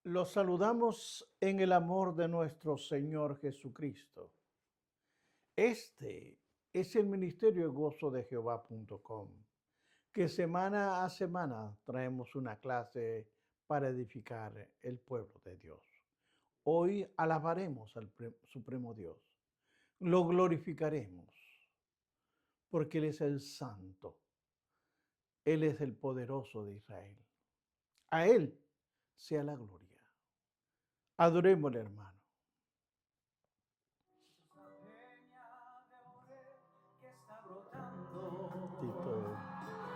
Los saludamos en el amor de nuestro Señor Jesucristo. Este es el ministerio de gozo de Jehová.com, que semana a semana traemos una clase para edificar el pueblo de Dios. Hoy alabaremos al Supremo Dios, lo glorificaremos, porque Él es el Santo, Él es el poderoso de Israel. A Él sea la gloria. Adorémosle, hermano. Tito.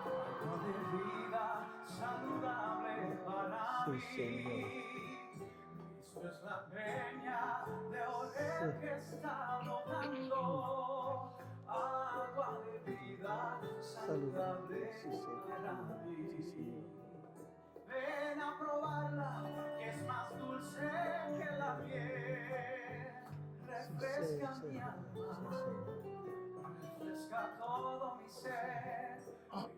Agua de vida saludable para Sí, mí. Señor. Cristo es la peña de Oreb que está brotando. Agua de vida saludable para mí. Sí, Señor. Ven a probarla, que es más dulce que la miel. Refresca mi alma, refresca todo mi ser.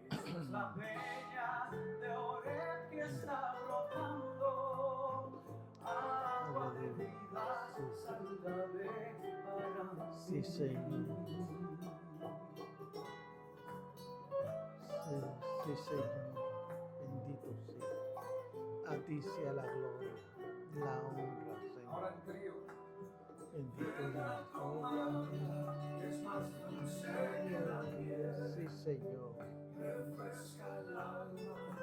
Cristo es la peña de Oreb que está brotando. Agua de vida saludable para mí. Sí, Señor. Sí, Señor. Bendito sea. A ti sea la gloria, la honra, Ahora Señor. en trío. Bendito eres. Es más dulce que la miel. Sí, Señor. Refresca el alma,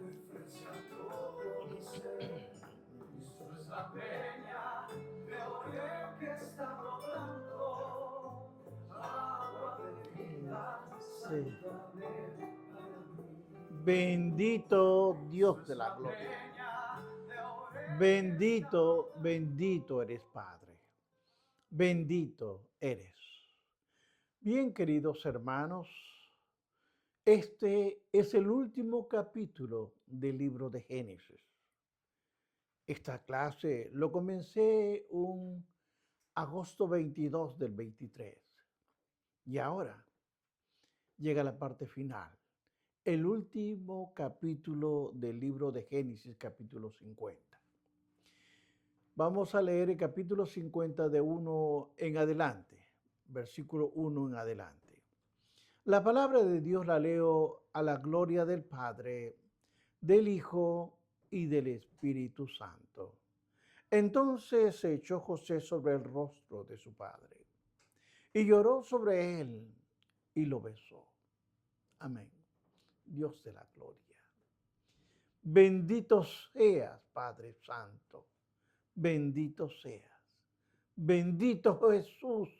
refresca todo mi ser. Cristo es la peña de Oreb que está brotando. Agua de vida Sí. saludable para mí. Bendito Dios de la La gloria. peña de Oreb. Bendito, bendito eres, Padre. Bendito eres. Bien, queridos hermanos, este es el último capítulo del libro de Génesis. Esta clase lo comencé un agosto 22 del 23 y ahora llega la parte final, el último capítulo del libro de Génesis, capítulo 50. Vamos a leer el capítulo 50 de 1 en adelante, versículo 1 en adelante. La palabra de Dios la leo a la gloria del Padre, del Hijo y del Espíritu Santo. Entonces se echó José sobre el rostro de su padre y lloró sobre él y lo besó. Amén. Dios de la gloria. Bendito seas, Padre Santo. Bendito seas. Bendito Jesús.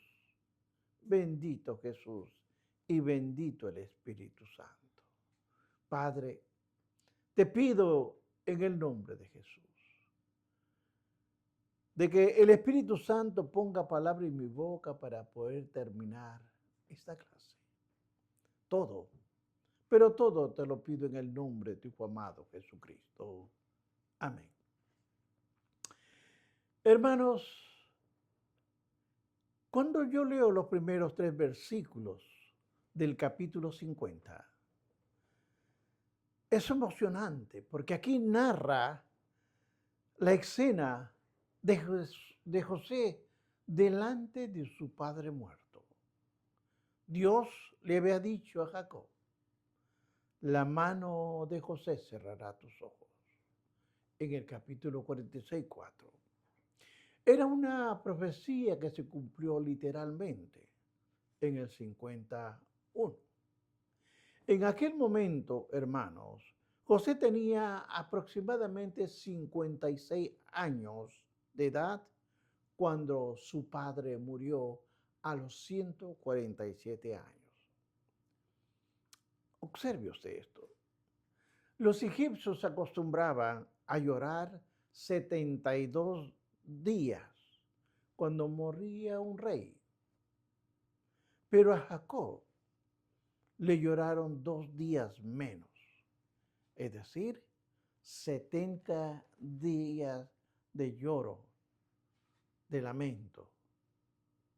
Bendito Jesús. Y bendito el Espíritu Santo. Padre, te pido en el nombre de Jesús, de que el Espíritu Santo ponga palabra en mi boca para poder terminar esta clase. Todo, pero todo te lo pido en el nombre de tu Hijo amado Jesucristo. Amén. Hermanos, cuando yo leo los primeros 3 versículos del capítulo 50, es emocionante porque aquí narra la escena de José delante de su padre muerto. Dios le había dicho a Jacob, la mano de José cerrará tus ojos, en el capítulo 46, 4. Era una profecía que se cumplió literalmente en el 51. En aquel momento, hermanos, José tenía aproximadamente 56 años de edad cuando su padre murió a los 147 años. Observe usted esto. Los egipcios acostumbraban a llorar 72 días cuando moría un rey. Pero a Jacob le lloraron 2 días menos, es decir, 70 días de lloro, de lamento.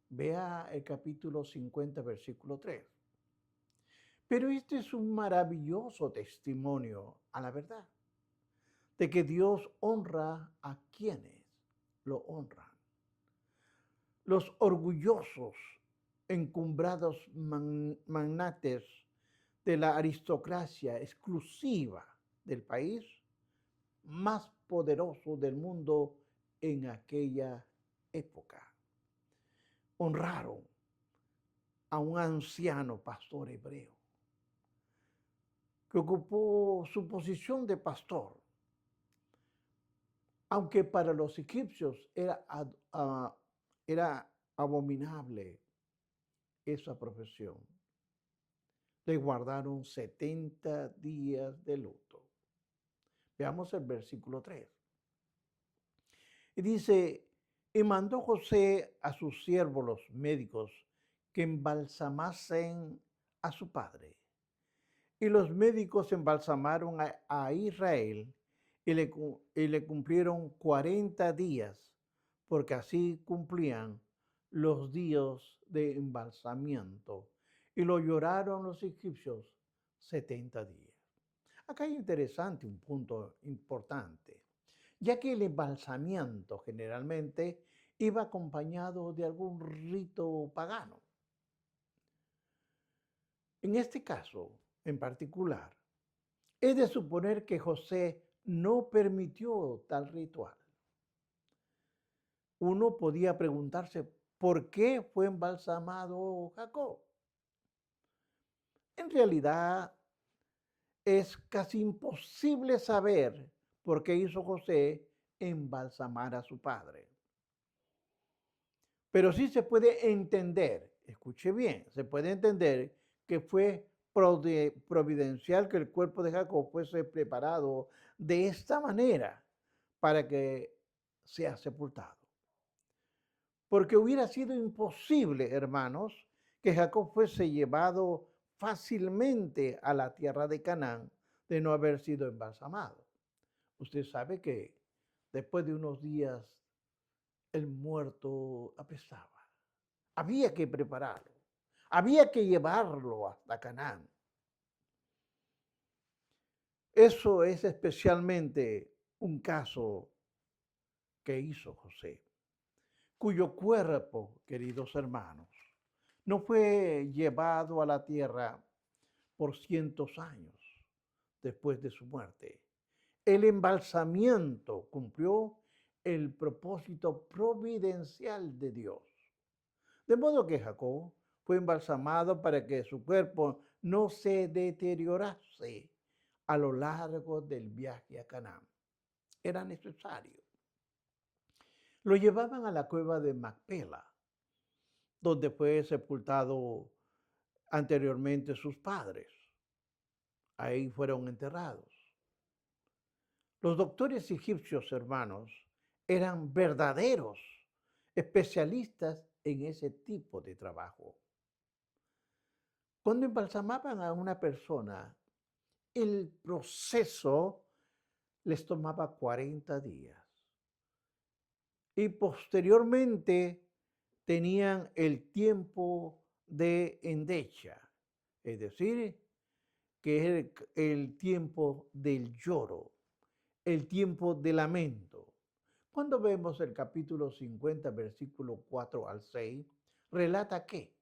Vea el capítulo 50, versículo 3. Pero este es un maravilloso testimonio a la verdad. de que Dios honra a quienes lo honran. Los orgullosos, encumbrados magnates de la aristocracia exclusiva del país más poderoso del mundo en aquella época, honraron a un anciano pastor hebreo que ocupó su posición de pastor, aunque para los egipcios era abominable esa profesión. Le guardaron 70 días de luto. Veamos el versículo 3. Y dice, y mandó José a sus siervos los médicos que embalsamasen a su padre. Y los médicos embalsamaron a Israel y le cumplieron 40 días, porque así cumplían los días de embalsamiento. Y lo lloraron los egipcios 70 días. Acá hay interesante un punto importante, ya que el embalsamiento generalmente iba acompañado de algún rito pagano. En este caso, en particular, es de suponer que José no permitió tal ritual. Uno podía preguntarse, ¿por qué fue embalsamado Jacob? En realidad, es casi imposible saber por qué hizo José embalsamar a su padre. Pero sí se puede entender, escuche bien, se puede entender que fue providencial que el cuerpo de Jacob fuese preparado de esta manera para que sea sepultado. Porque hubiera sido imposible, hermanos, que Jacob fuese llevado fácilmente a la tierra de Canaán de no haber sido embalsamado. Usted sabe que después de unos días el muerto apestaba. Había que prepararlo. Había que llevarlo hasta Canaán. Eso es especialmente un caso que hizo José, cuyo cuerpo, queridos hermanos, no fue llevado a la tierra por cientos años después de su muerte. El embalsamiento cumplió el propósito providencial de Dios. De modo que Jacob fue embalsamado para que su cuerpo no se deteriorase a lo largo del viaje a Canaán. Era necesario. Lo llevaban a la cueva de Macpela, donde fue sepultado anteriormente sus padres. Ahí fueron enterrados. Los doctores egipcios, hermanos, eran verdaderos especialistas en ese tipo de trabajo. Cuando embalsamaban a una persona, el proceso les tomaba 40 días. Y posteriormente tenían el tiempo de endecha, es decir, que es el tiempo del lloro, el tiempo de lamento. Cuando vemos el capítulo 50, versículo 4 al 6, relata que,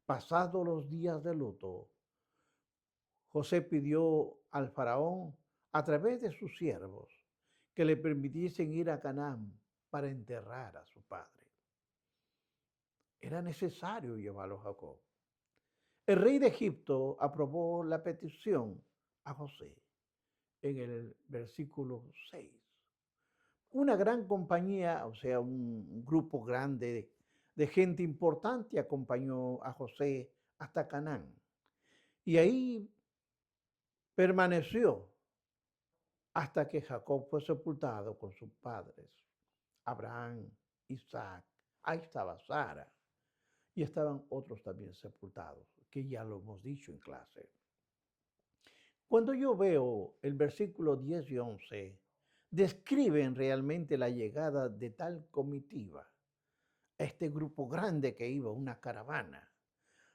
pasados los días de luto, José pidió al faraón, a través de sus siervos, que le permitiesen ir a Canaán para enterrar a su padre. Era necesario llevarlo a Jacob. El rey de Egipto aprobó la petición a José en el versículo 6. Una gran compañía, o sea, un grupo grande de gente importante acompañó a José hasta Canaán. Y ahí permaneció hasta que Jacob fue sepultado con sus padres, Abraham, Isaac, ahí estaba Sara, y estaban otros también sepultados, que ya lo hemos dicho en clase. Cuando yo veo el versículo 10 y 11, describen realmente la llegada de tal comitiva, este grupo grande que iba, una caravana,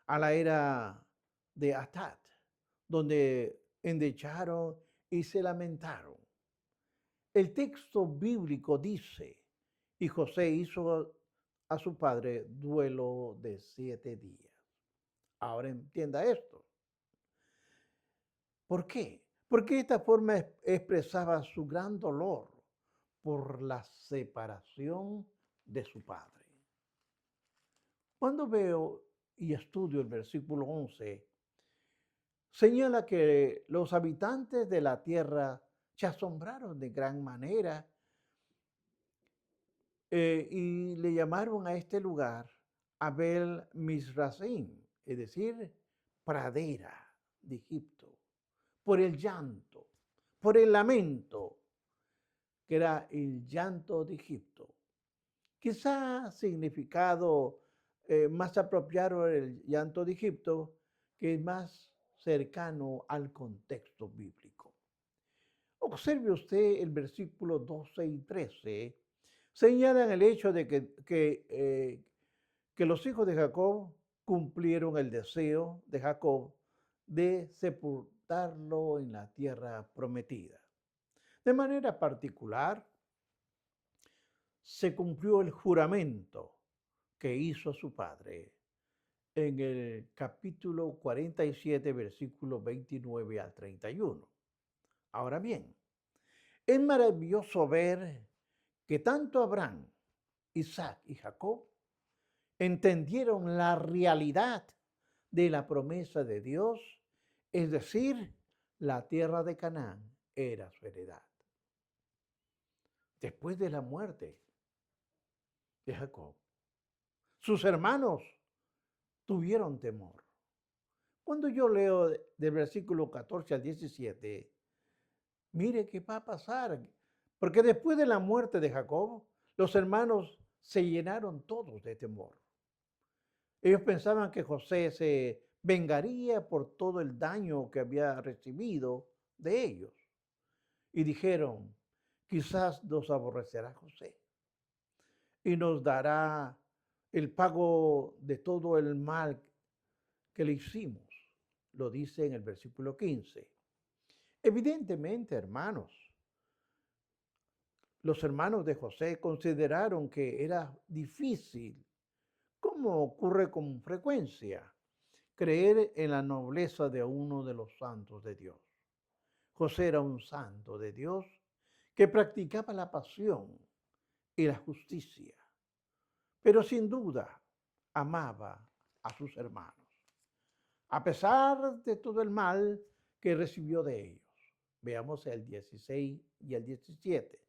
a la era de Atad, donde endecharon y se lamentaron. El texto bíblico dice, y José hizo a su padre duelo de 7 días. Ahora entienda esto. ¿Por qué? Porque esta forma expresaba su gran dolor por la separación de su padre. Cuando veo y estudio el versículo 11, señala que los habitantes de la tierra se asombraron de gran manera y le llamaron a este lugar Abel Misraim, es decir, pradera de Egipto, por el llanto, por el lamento, que era el llanto de Egipto. Quizá significado más apropiado el llanto de Egipto, que es más cercano al contexto bíblico. Observe usted el versículo 12 y 13, señalan el hecho de que los hijos de Jacob cumplieron el deseo de Jacob de sepultarlo en la tierra prometida. De manera particular, se cumplió el juramento que hizo su padre en el capítulo 47, versículos 29 al 31. Ahora bien, es maravilloso ver que tanto Abraham, Isaac y Jacob entendieron la realidad de la promesa de Dios, es decir, la tierra de Canaán era su heredad. Después de la muerte de Jacob, sus hermanos tuvieron temor. Cuando yo leo del versículo 14 al 17, mire qué va a pasar, porque después de la muerte de Jacob, los hermanos se llenaron todos de temor. Ellos pensaban que José se vengaría por todo el daño que había recibido de ellos. Y dijeron, quizás nos aborrecerá José y nos dará el pago de todo el mal que le hicimos. Lo dice en el versículo 15. Evidentemente, hermanos, los hermanos de José consideraron que era difícil, como ocurre con frecuencia, creer en la nobleza de uno de los santos de Dios. José era un santo de Dios que practicaba la pasión y la justicia, pero sin duda amaba a sus hermanos, a pesar de todo el mal que recibió de ellos. Veamos el 16 y el 17.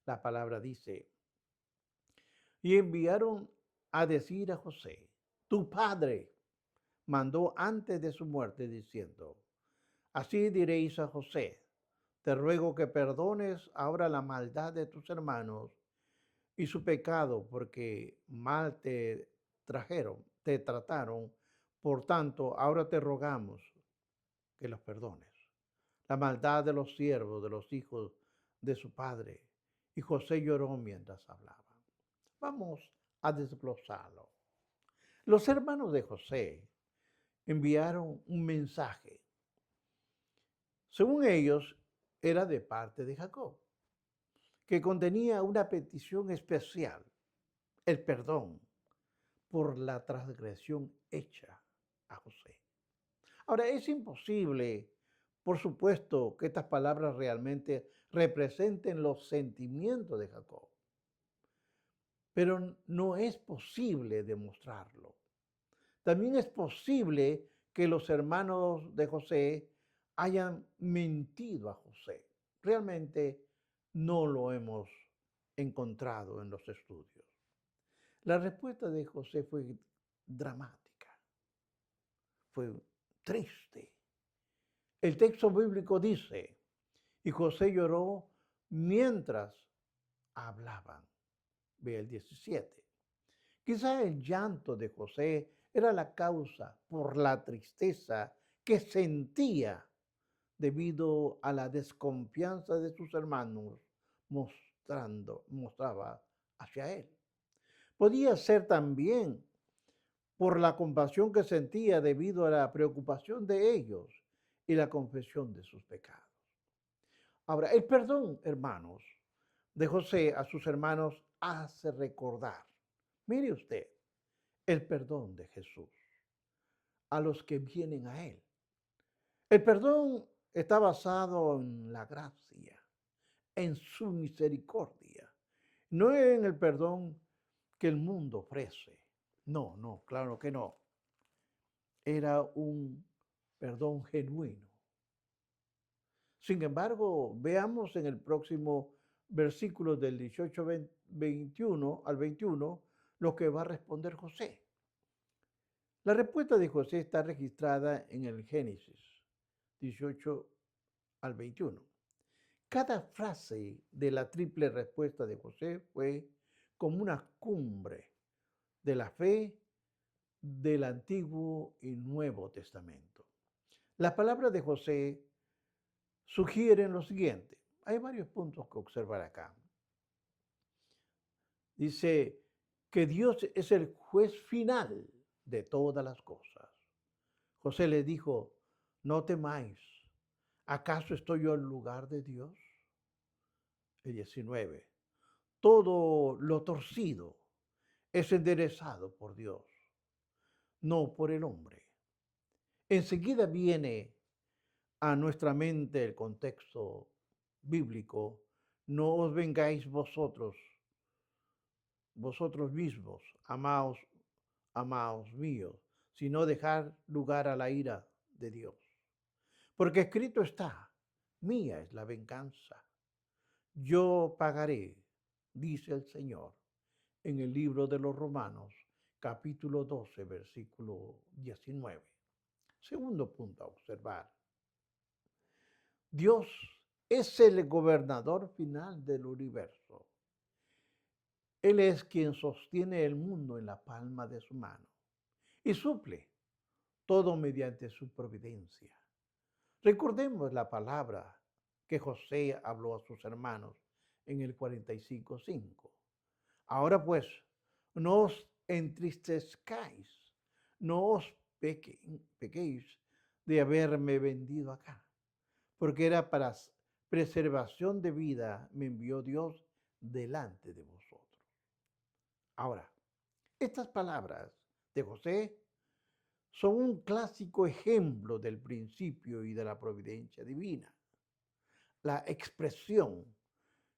La palabra dice, y enviaron a decir a José, tu padre mandó antes de su muerte diciendo, así diréis a José, te ruego que perdones ahora la maldad de tus hermanos y su pecado, porque mal te trataron, por tanto, ahora te rogamos que los perdones. La maldad de los siervos, de los hijos de su padre. Y José lloró mientras hablaba. Vamos a desglosarlo. Los hermanos de José enviaron un mensaje. Según ellos, era de parte de Jacob, que contenía una petición especial, el perdón por la transgresión hecha a José. Ahora, es imposible, por supuesto, que estas palabras realmente representen los sentimientos de Jacob, pero no es posible demostrarlo. También es posible que los hermanos de José hayan mentido a José. Realmente no lo hemos encontrado en los estudios. La respuesta de José fue dramática, fue triste. El texto bíblico dice, y José lloró mientras hablaban. Ve el 17. Quizá el llanto de José era la causa por la tristeza que sentía debido a la desconfianza de sus hermanos mostraba hacia él. Podía ser también por la compasión que sentía debido a la preocupación de ellos y la confesión de sus pecados. Ahora, el perdón, hermanos, de José a sus hermanos hace recordar, mire usted, el perdón de Jesús a los que vienen a Él. El perdón está basado en la gracia, en su misericordia, no en el perdón que el mundo ofrece. No, no, claro que no. Era un perdón genuino. Sin embargo, veamos en el próximo versículo del 18 21 al 21 lo que va a responder José. La respuesta de José está registrada en el Génesis 18 al 21. Cada frase de la triple respuesta de José fue como una cumbre de la fe del Antiguo y Nuevo Testamento. Las palabras de José sugieren lo siguiente. Hay varios puntos que observar acá. Dice que Dios es el juez final de todas las cosas. José le dijo, no temáis, ¿acaso estoy yo en lugar de Dios? El 19. Todo lo torcido es enderezado por Dios, no por el hombre. Enseguida viene a nuestra mente el contexto bíblico, no os vengáis vosotros mismos, amaos míos, sino dejar lugar a la ira de Dios. Porque escrito está, mía es la venganza, yo pagaré, dice el Señor, en el libro de los Romanos, capítulo 12, versículo 19. Segundo punto a observar. Dios es el gobernador final del universo. Él es quien sostiene el mundo en la palma de su mano y suple todo mediante su providencia. Recordemos la palabra que José habló a sus hermanos en el 45:5. Ahora pues, no os entristezcáis, no os pequéis de haberme vendido acá, porque era para preservación de vida me envió Dios delante de vosotros. Ahora, estas palabras de José son un clásico ejemplo del principio y de la providencia divina. La expresión,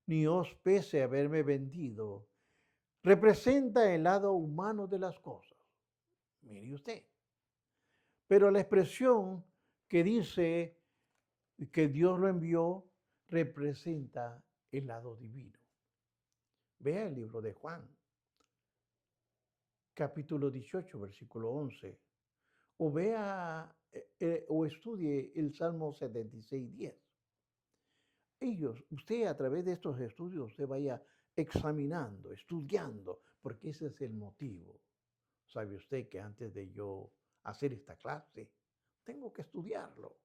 ni os pese haberme vendido, representa el lado humano de las cosas. Mire usted. Pero la expresión que dice que Dios lo envió representa el lado divino. Vea el libro de Juan, capítulo 18, versículo 11. O vea o estudie el Salmo 76:10. Usted a través de estos estudios, usted vaya examinando, estudiando, porque ese es el motivo. ¿Sabe usted que antes de yo hacer esta clase, tengo que estudiarlo?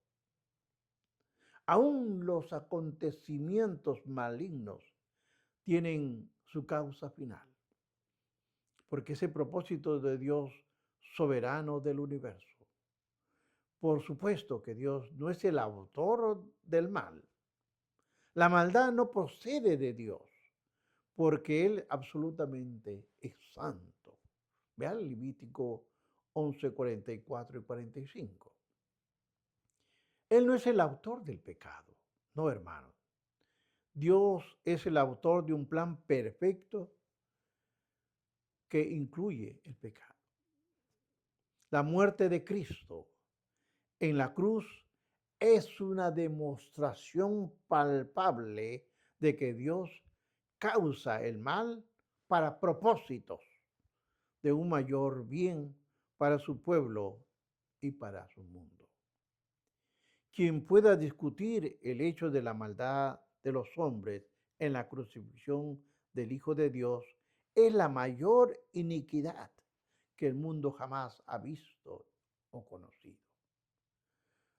Aún los acontecimientos malignos tienen su causa final, porque es el propósito de Dios soberano del universo. Por supuesto que Dios no es el autor del mal. La maldad no procede de Dios, porque Él absolutamente es santo. Vean Levítico 11, 44 y 45. Él no es el autor del pecado, no, hermano. Dios es el autor de un plan perfecto que incluye el pecado. La muerte de Cristo en la cruz es una demostración palpable de que Dios causa el mal para propósitos de un mayor bien para su pueblo y para su mundo. Quien pueda discutir el hecho de la maldad de los hombres en la crucifixión del Hijo de Dios es la mayor iniquidad que el mundo jamás ha visto o conocido.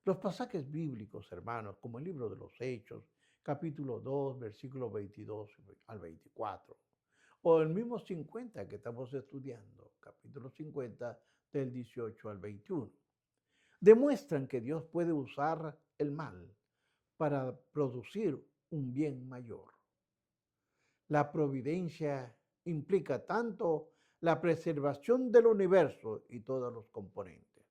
Los pasajes bíblicos, hermanos, como el libro de los Hechos, capítulo 2, versículos 22 al 24, o el mismo 50 que estamos estudiando, capítulo 50, del 18 al 21, demuestran que Dios puede usar el mal para producir un bien mayor. La providencia implica tanto la preservación del universo y todos los componentes,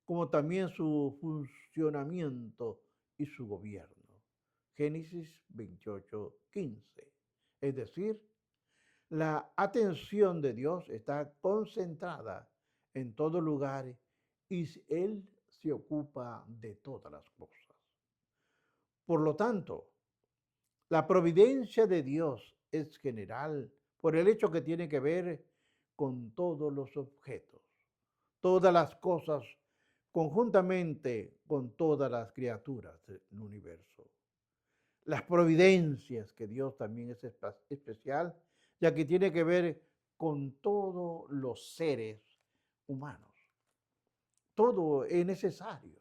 como también su funcionamiento y su gobierno. Génesis 28:15. Es decir, la atención de Dios está concentrada en todo lugar y Él se ocupa de todas las cosas. Por lo tanto, la providencia de Dios es general por el hecho que tiene que ver con todos los objetos, todas las cosas conjuntamente con todas las criaturas del universo. Las providencias que Dios también es especial, ya que tiene que ver con todos los seres humanos. Todo es necesario.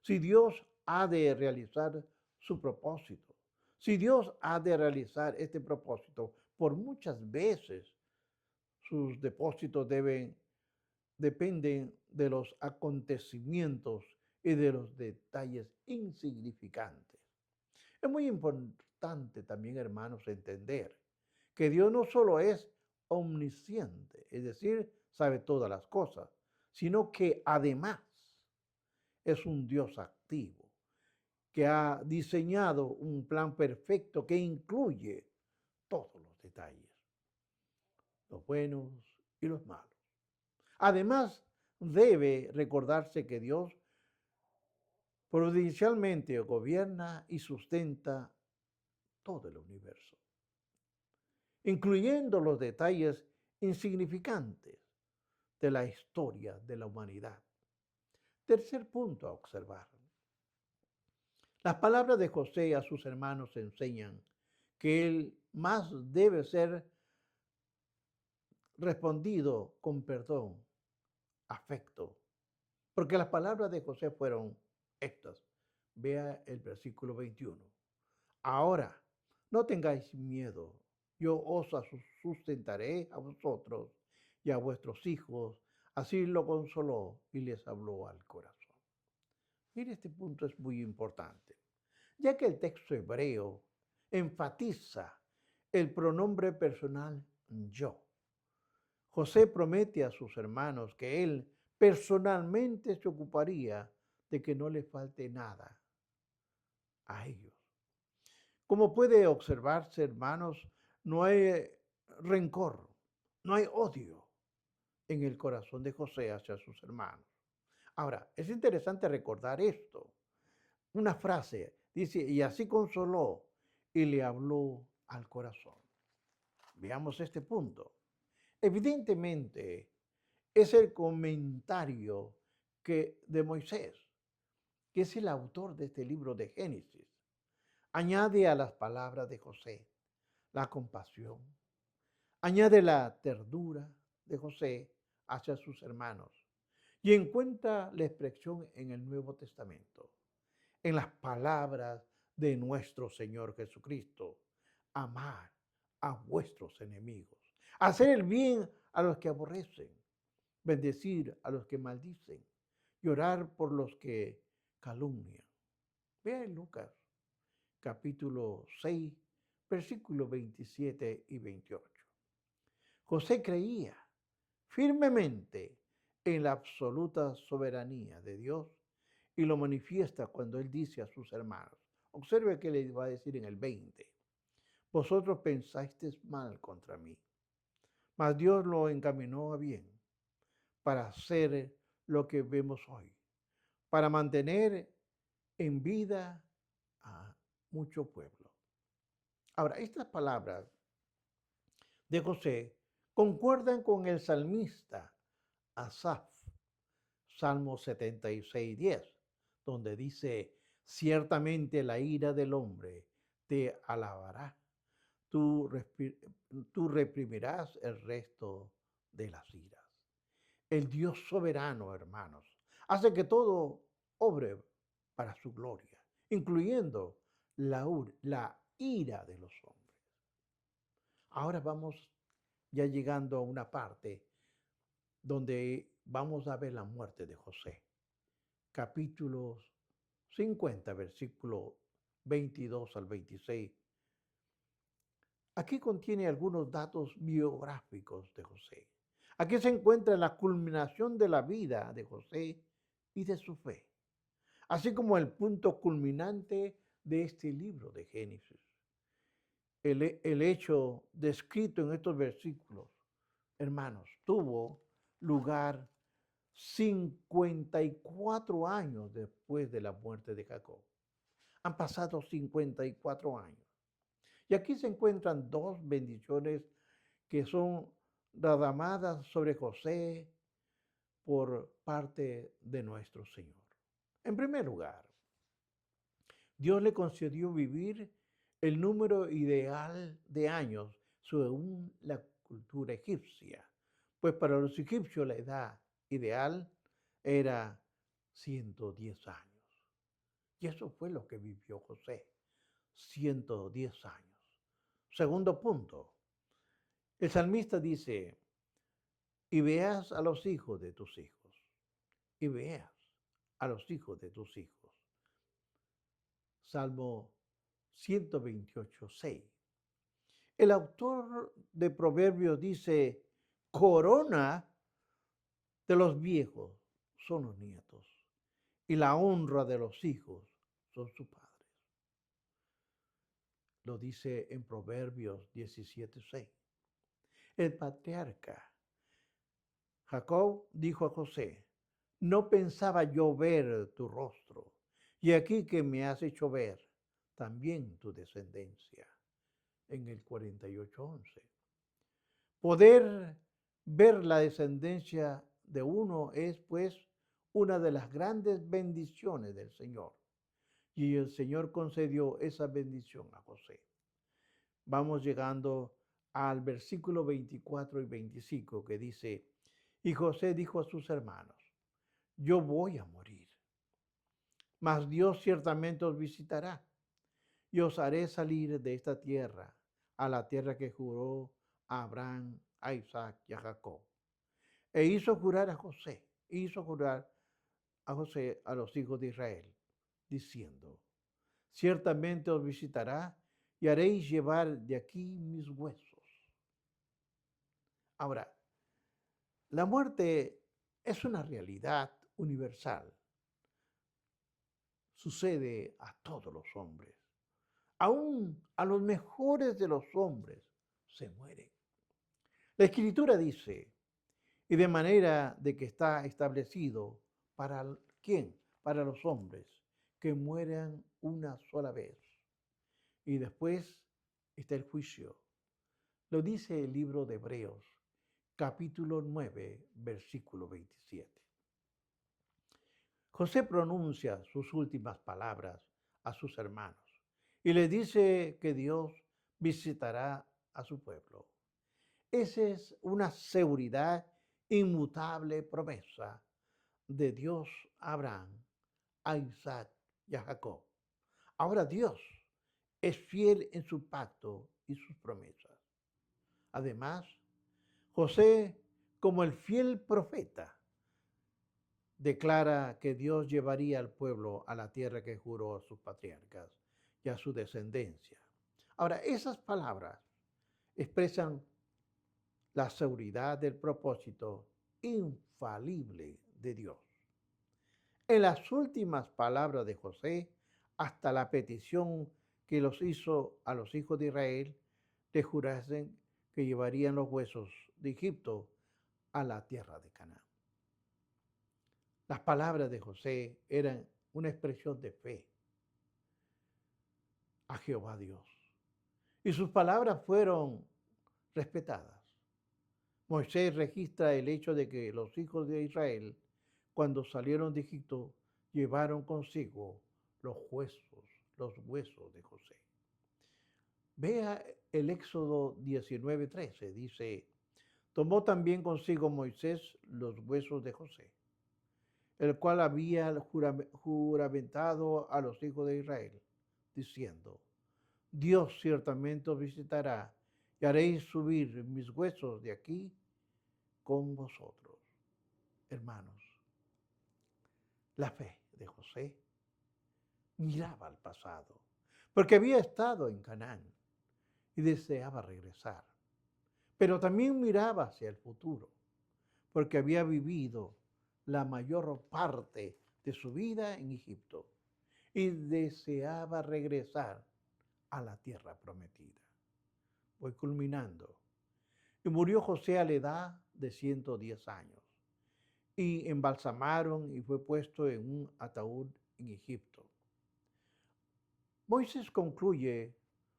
Si Dios ha de realizar su propósito, si Dios ha de realizar este propósito, por muchas veces sus depósitos dependen de los acontecimientos y de los detalles insignificantes. Es muy importante también, hermanos, entender que Dios no solo es omnisciente, es decir, sabe todas las cosas, sino que además es un Dios activo, que ha diseñado un plan perfecto que incluye todos los detalles, los buenos y los malos. Además, debe recordarse que Dios providencialmente gobierna y sustenta todo el universo, incluyendo los detalles insignificantes de la historia de la humanidad. Tercer punto a observar. Las palabras de José a sus hermanos enseñan que el más debe ser respondido con perdón, afecto, porque las palabras de José fueron estas. Vea el versículo 21. Ahora, no tengáis miedo, yo os sustentaré a vosotros y a vuestros hijos. Así lo consoló y les habló al corazón. Mire, este punto es muy importante, ya que el texto hebreo enfatiza el pronombre personal yo. José promete a sus hermanos que él personalmente se ocuparía de que no les falte nada a ellos. Como puede observarse, hermanos, no hay rencor, no hay odio en el corazón de José hacia sus hermanos. Ahora, es interesante recordar esto. Una frase dice, y así consoló y le habló al corazón. Veamos este punto. Evidentemente, es el comentario de Moisés, que es el autor de este libro de Génesis. Añade a las palabras de José la compasión, añade la ternura de José hacia sus hermanos y encuentra la expresión en el Nuevo Testamento, en las palabras de nuestro Señor Jesucristo. Amar a vuestros enemigos, hacer el bien a los que aborrecen, bendecir a los que maldicen y orar por los que calumnian. Vea en Lucas capítulo 6, versículos 27 y 28. José creía firmemente en la absoluta soberanía de Dios y lo manifiesta cuando él dice a sus hermanos. Observe que le va a decir en el 20. Vosotros pensasteis mal contra mí, mas Dios lo encaminó a bien para hacer lo que vemos hoy, para mantener en vida a mucho pueblo. Ahora, estas palabras de José concuerdan con el salmista Asaf, Salmo 76:10, donde dice, ciertamente la ira del hombre te alabará, tú, tú reprimirás el resto de las iras. El Dios soberano, hermanos, hace que todo obre para su gloria, incluyendo la ira de los hombres. Ahora vamos ya llegando a una parte donde vamos a ver la muerte de José. Capítulos 50, versículo 22 al 26. Aquí contiene algunos datos biográficos de José. Aquí se encuentra la culminación de la vida de José y de su fe, así como el punto culminante de este libro de Génesis. El hecho descrito en estos versículos, hermanos, tuvo lugar 54 años después de la muerte de Jacob. Han pasado 54 años. Y aquí se encuentran dos bendiciones que son derramadas sobre José por parte de nuestro Señor. En primer lugar, Dios le concedió vivir el número ideal de años según la cultura egipcia, pues para los egipcios la edad ideal era 110 años. Y eso fue lo que vivió José, 110 años. Segundo punto, el salmista dice, y veas a los hijos de tus hijos, y veas a los hijos de tus hijos. Salmo 128, 6. El autor de Proverbios dice, corona de los viejos son los nietos, y la honra de los hijos son sus padres. Lo dice en Proverbios 17, 6. El patriarca Jacob dijo a José, no pensaba yo ver tu rostro, y aquí que me has hecho ver también tu descendencia. En el 48:11. Poder ver la descendencia de uno es pues una de las grandes bendiciones del Señor. Y el Señor concedió esa bendición a José. Vamos llegando al versículo 24 y 25 que dice, y José dijo a sus hermanos, yo voy a morir, mas Dios ciertamente os visitará y os haré salir de esta tierra a la tierra que juró a Abraham, a Isaac y a Jacob. E hizo jurar a José, a los hijos de Israel, diciendo, ciertamente os visitará y haréis llevar de aquí mis huesos. Ahora, la muerte es una realidad universal. Sucede a todos los hombres. Aún a los mejores de los hombres se mueren. La Escritura dice, y de manera de que está establecido para quién, para los hombres, que mueran una sola vez. Y después está el juicio. Lo dice el libro de Hebreos, capítulo 9, versículo 27. José pronuncia sus últimas palabras a sus hermanos y les dice que Dios visitará a su pueblo. Esa es una seguridad inmutable promesa de Dios a Abraham, a Isaac y a Jacob. Ahora Dios es fiel en su pacto y sus promesas. Además, José, como el fiel profeta, declara que Dios llevaría al pueblo a la tierra que juró a sus patriarcas y a su descendencia. Ahora, esas palabras expresan la seguridad del propósito infalible de Dios. En las últimas palabras de José, hasta la petición que los hizo a los hijos de Israel, le jurasen que llevarían los huesos de Egipto a la tierra de Canaán. Las palabras de José eran una expresión de fe a Jehová Dios. Y sus palabras fueron respetadas. Moisés registra el hecho de que los hijos de Israel, cuando salieron de Egipto, llevaron consigo los huesos de José. Vea el Éxodo 19:13, dice, tomó también consigo Moisés los huesos de José, el cual había juramentado a los hijos de Israel, diciendo, Dios ciertamente os visitará y haréis subir mis huesos de aquí con vosotros. Hermanos, la fe de José miraba al pasado, porque había estado en Canaán y deseaba regresar. Pero también miraba hacia el futuro, porque había vivido la mayor parte de su vida en Egipto y deseaba regresar a la tierra prometida. Voy culminando. Y murió José a la edad de 110 años. Y embalsamaron y fue puesto en un ataúd en Egipto. Moisés concluye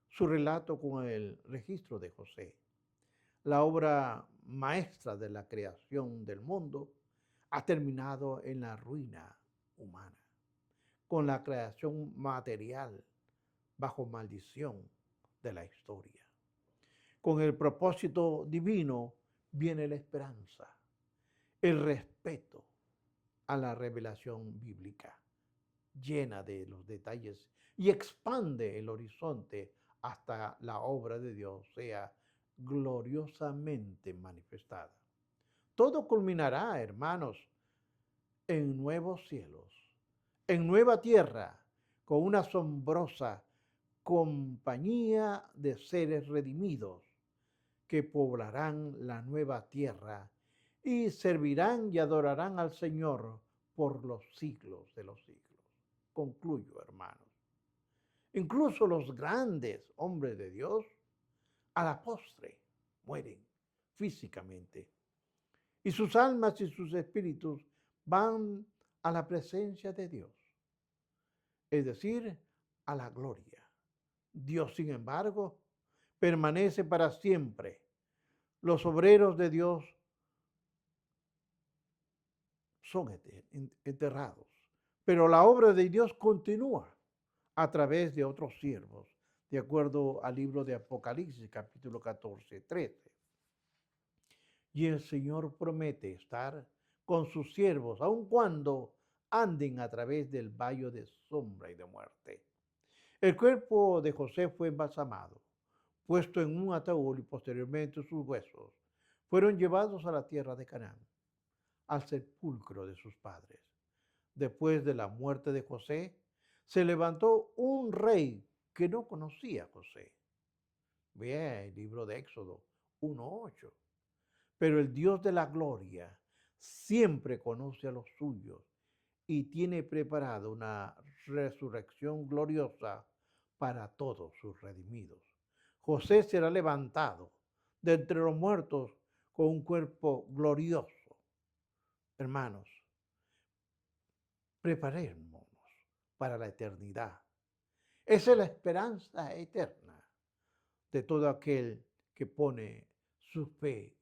su relato con el registro de José, la obra maestra de la creación del mundo, ha terminado en la ruina humana, con la creación material bajo maldición de la historia. Con el propósito divino viene la esperanza, el respeto a la revelación bíblica, llena de los detalles y expande el horizonte hasta la obra de Dios sea gloriosamente manifestada. Todo culminará, hermanos, en nuevos cielos, en nueva tierra, con una asombrosa compañía de seres redimidos que poblarán la nueva tierra y servirán y adorarán al Señor por los siglos de los siglos. Concluyo, hermanos. Incluso los grandes hombres de Dios, a la postre, mueren físicamente. Y sus almas y sus espíritus van a la presencia de Dios, es decir, a la gloria. Dios, sin embargo, permanece para siempre. Los obreros de Dios son enterrados, pero la obra de Dios continúa a través de otros siervos, de acuerdo al libro de Apocalipsis, capítulo 14, 13. Y el Señor promete estar con sus siervos, aun cuando anden a través del valle de sombra y de muerte. El cuerpo de José fue embalsamado, puesto en un ataúd y posteriormente sus huesos fueron llevados a la tierra de Canaán, al sepulcro de sus padres. Después de la muerte de José, se levantó un rey que no conocía a José. Vea el libro de Éxodo 1:8. Pero el Dios de la gloria siempre conoce a los suyos y tiene preparada una resurrección gloriosa para todos sus redimidos. José será levantado de entre los muertos con un cuerpo glorioso. Hermanos, preparémonos para la eternidad. Esa es la esperanza eterna de todo aquel que pone su fe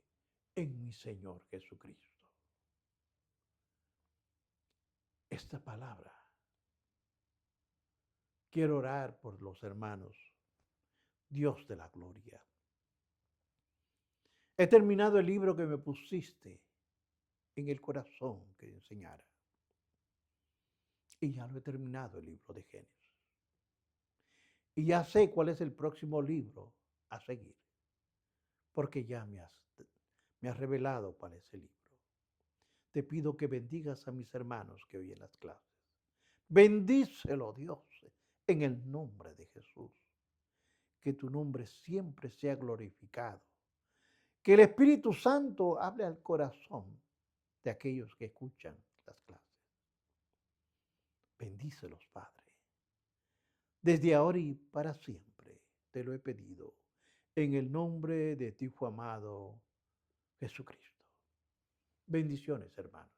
en mi Señor Jesucristo. Esta palabra, quiero orar por los hermanos, Dios de la gloria. He terminado el libro que me pusiste en el corazón que enseñara. Y ya lo he terminado el libro de Génesis. Y ya sé cuál es el próximo libro a seguir, porque ya me has revelado cuál es el libro. Te pido que bendigas a mis hermanos que oyen las clases. Bendícelo, Dios, en el nombre de Jesús. Que tu nombre siempre sea glorificado. Que el Espíritu Santo hable al corazón de aquellos que escuchan las clases. Bendícelos, Padre. Desde ahora y para siempre te lo he pedido, en el nombre de tu Hijo amado, Jesucristo. Bendiciones, hermanos.